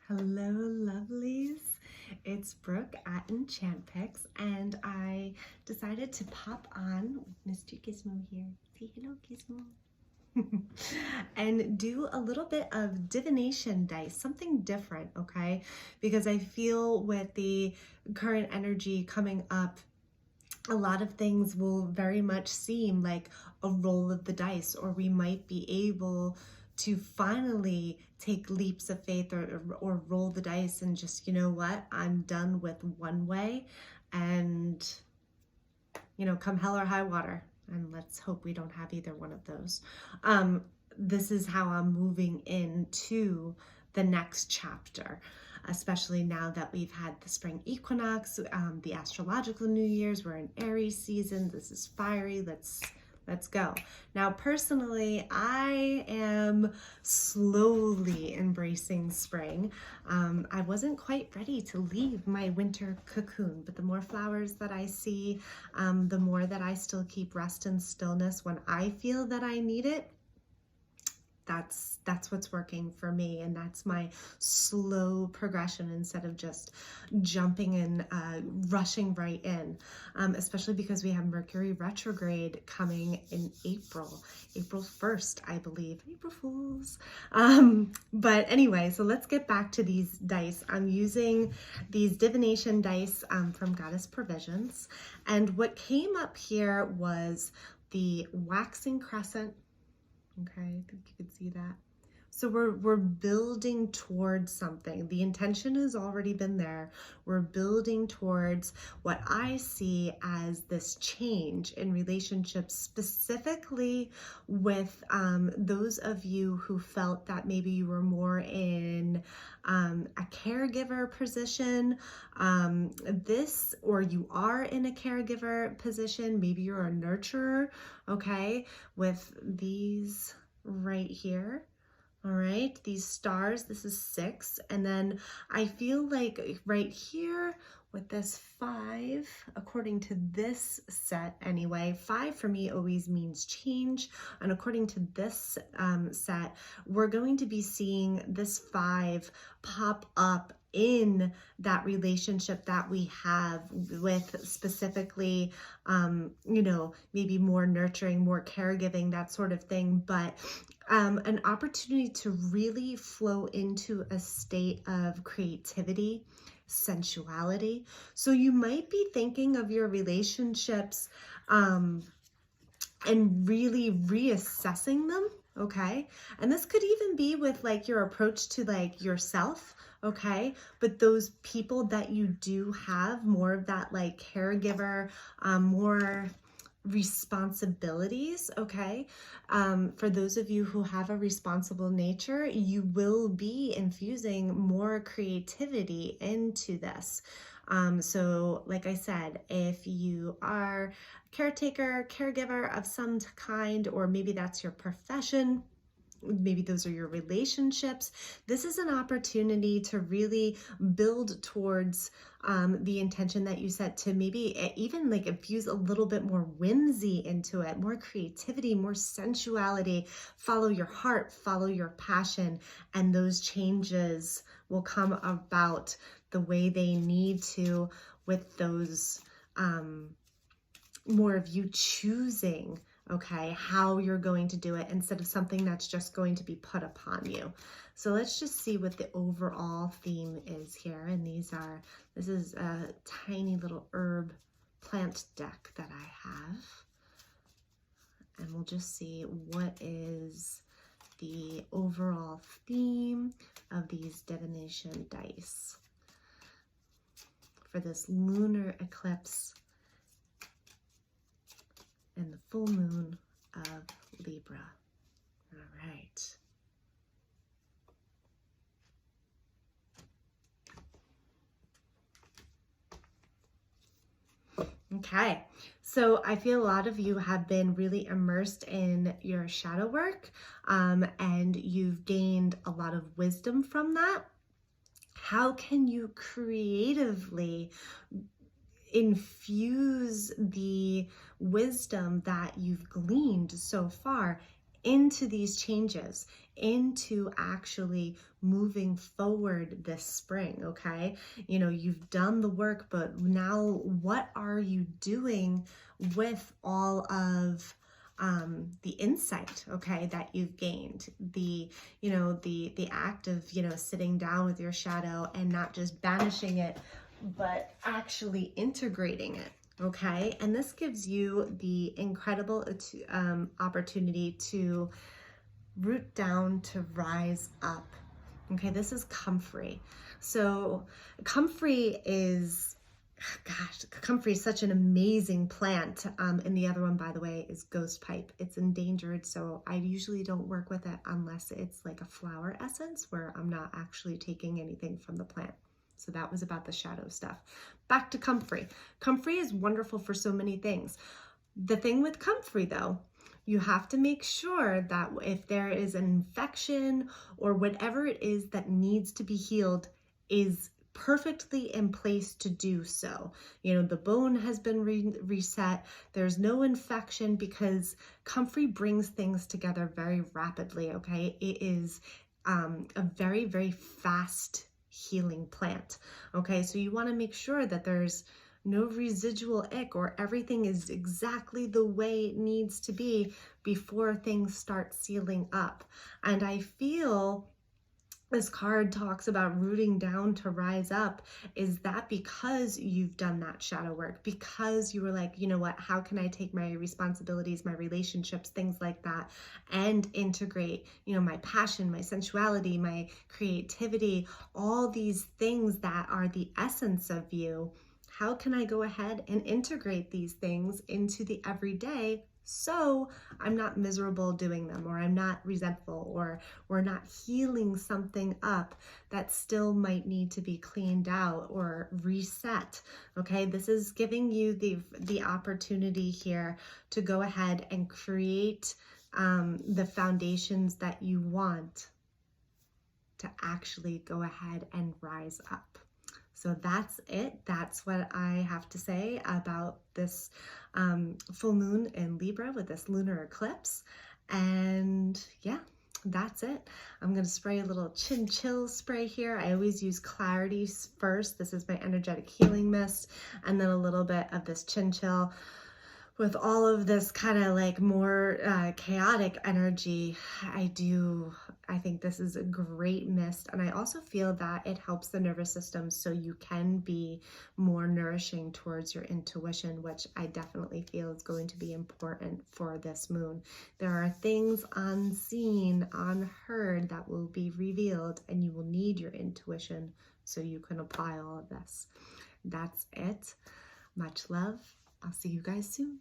Hello, lovelies. It's Brooke at Enchantment, and I decided to pop on with Mr. Gizmo here. Say hello, Gizmo. And do a little bit of divination dice, something different, okay? Because I feel with the current energy coming up, a lot of things will very much seem like a roll of the dice, or we might be able to finally take leaps of faith or roll the dice and just, you know what, I'm done with one way, and, you know, come hell or high water. And let's hope we don't have either one of those. This is how I'm moving into the next chapter, especially now that we've had the spring equinox, the astrological New Year's. We're in Aries season. This is fiery. Let's go. Now, personally, I am slowly embracing spring. I wasn't quite ready to leave my winter cocoon, but the more flowers that I see, the more that I still keep rest and stillness when I feel that I need it. That's what's working for me, and that's my slow progression instead of just jumping and rushing right in, especially because we have Mercury retrograde coming in April 1st, I believe. April Fools. But anyway, so let's get back to these dice. I'm using these divination dice from Goddess Provisions, and what came up here was the waxing crescent. Okay, I think you can see that. So we're building towards something. The intention has already been there. We're building towards what I see as this change in relationships, specifically with those of you who felt that maybe you were more in a caregiver position, or you are in a caregiver position, maybe you're a nurturer, okay, with these right here. All right, these stars, this is 6. And then I feel like right here with this 5, according to this set anyway, 5 for me always means change. And according to this set, we're going to be seeing this 5 pop up in that relationship that we have with specifically, you know, maybe more nurturing, more caregiving, that sort of thing. But an opportunity to really flow into a state of creativity, sensuality. So you might be thinking of your relationships and really reassessing them, okay? And this could even be with like your approach to like yourself, okay? But those people that you do have more of that like caregiver, more responsibilities, okay? For those of you who have a responsible nature, you will be infusing more creativity into this. So like I said, if you are a caretaker, caregiver of some kind, or maybe that's your profession, maybe those are your relationships, this is an opportunity to really build towards the intention that you set, to maybe even like infuse a little bit more whimsy into it, more creativity, more sensuality. Follow your heart, follow your passion, and those changes will come about the way they need to, with those more of you choosing, okay, how you're going to do it instead of something that's just going to be put upon you. So let's just see what the overall theme is here. And this is a tiny little herb plant deck that I have. And we'll just see what is the overall theme of these divination dice for this lunar eclipse and the full moon of Libra. All right. Okay, so I feel a lot of you have been really immersed in your shadow work, and you've gained a lot of wisdom from that. How can you creatively infuse the wisdom that you've gleaned so far into these changes, into actually moving forward this spring, okay? You know, you've done the work, but now what are you doing with all of the insight, okay, that you've gained, the, you know, the act of, you know, sitting down with your shadow and not just banishing it, but actually integrating it, okay? And this gives you the incredible opportunity to root down, to rise up. Okay, this is comfrey. So comfrey is, gosh, comfrey is such an amazing plant. And the other one, by the way, is ghost pipe. It's endangered, so I usually don't work with it unless it's like a flower essence where I'm not actually taking anything from the plant. So that was about the shadow stuff. Back to comfrey. Comfrey is wonderful for so many things. The thing with comfrey, though, you have to make sure that if there is an infection or whatever it is that needs to be healed is perfectly in place to do so. You know, the bone has been reset. There's no infection because comfrey brings things together very rapidly, okay? It is a very, very fast healing plant, okay? So you want to make sure that there's no residual ick or everything is exactly the way it needs to be before things start sealing up. And I feel this card talks about rooting down to rise up. Is that because you've done that shadow work? Because you were like, you know what, how can I take my responsibilities, my relationships, things like that, and integrate, you know, my passion, my sensuality, my creativity, all these things that are the essence of you. How can I go ahead and integrate these things into the everyday so I'm not miserable doing them, or I'm not resentful, or we're not healing something up that still might need to be cleaned out or reset, okay? This is giving you the opportunity here to go ahead and create the foundations that you want to actually go ahead and rise up. So that's it. That's what I have to say about this full moon in Libra with this lunar eclipse. And yeah, that's it. I'm going to spray a little Chinchill spray here. I always use Clarity first. This is my energetic healing mist. And then a little bit of this Chinchill. With all of this kind of like more chaotic energy, I think this is a great mist. And I also feel that it helps the nervous system so you can be more nourishing towards your intuition, which I definitely feel is going to be important for this moon. There are things unseen, unheard that will be revealed, and you will need your intuition so you can apply all of this. That's it. Much love. I'll see you guys soon.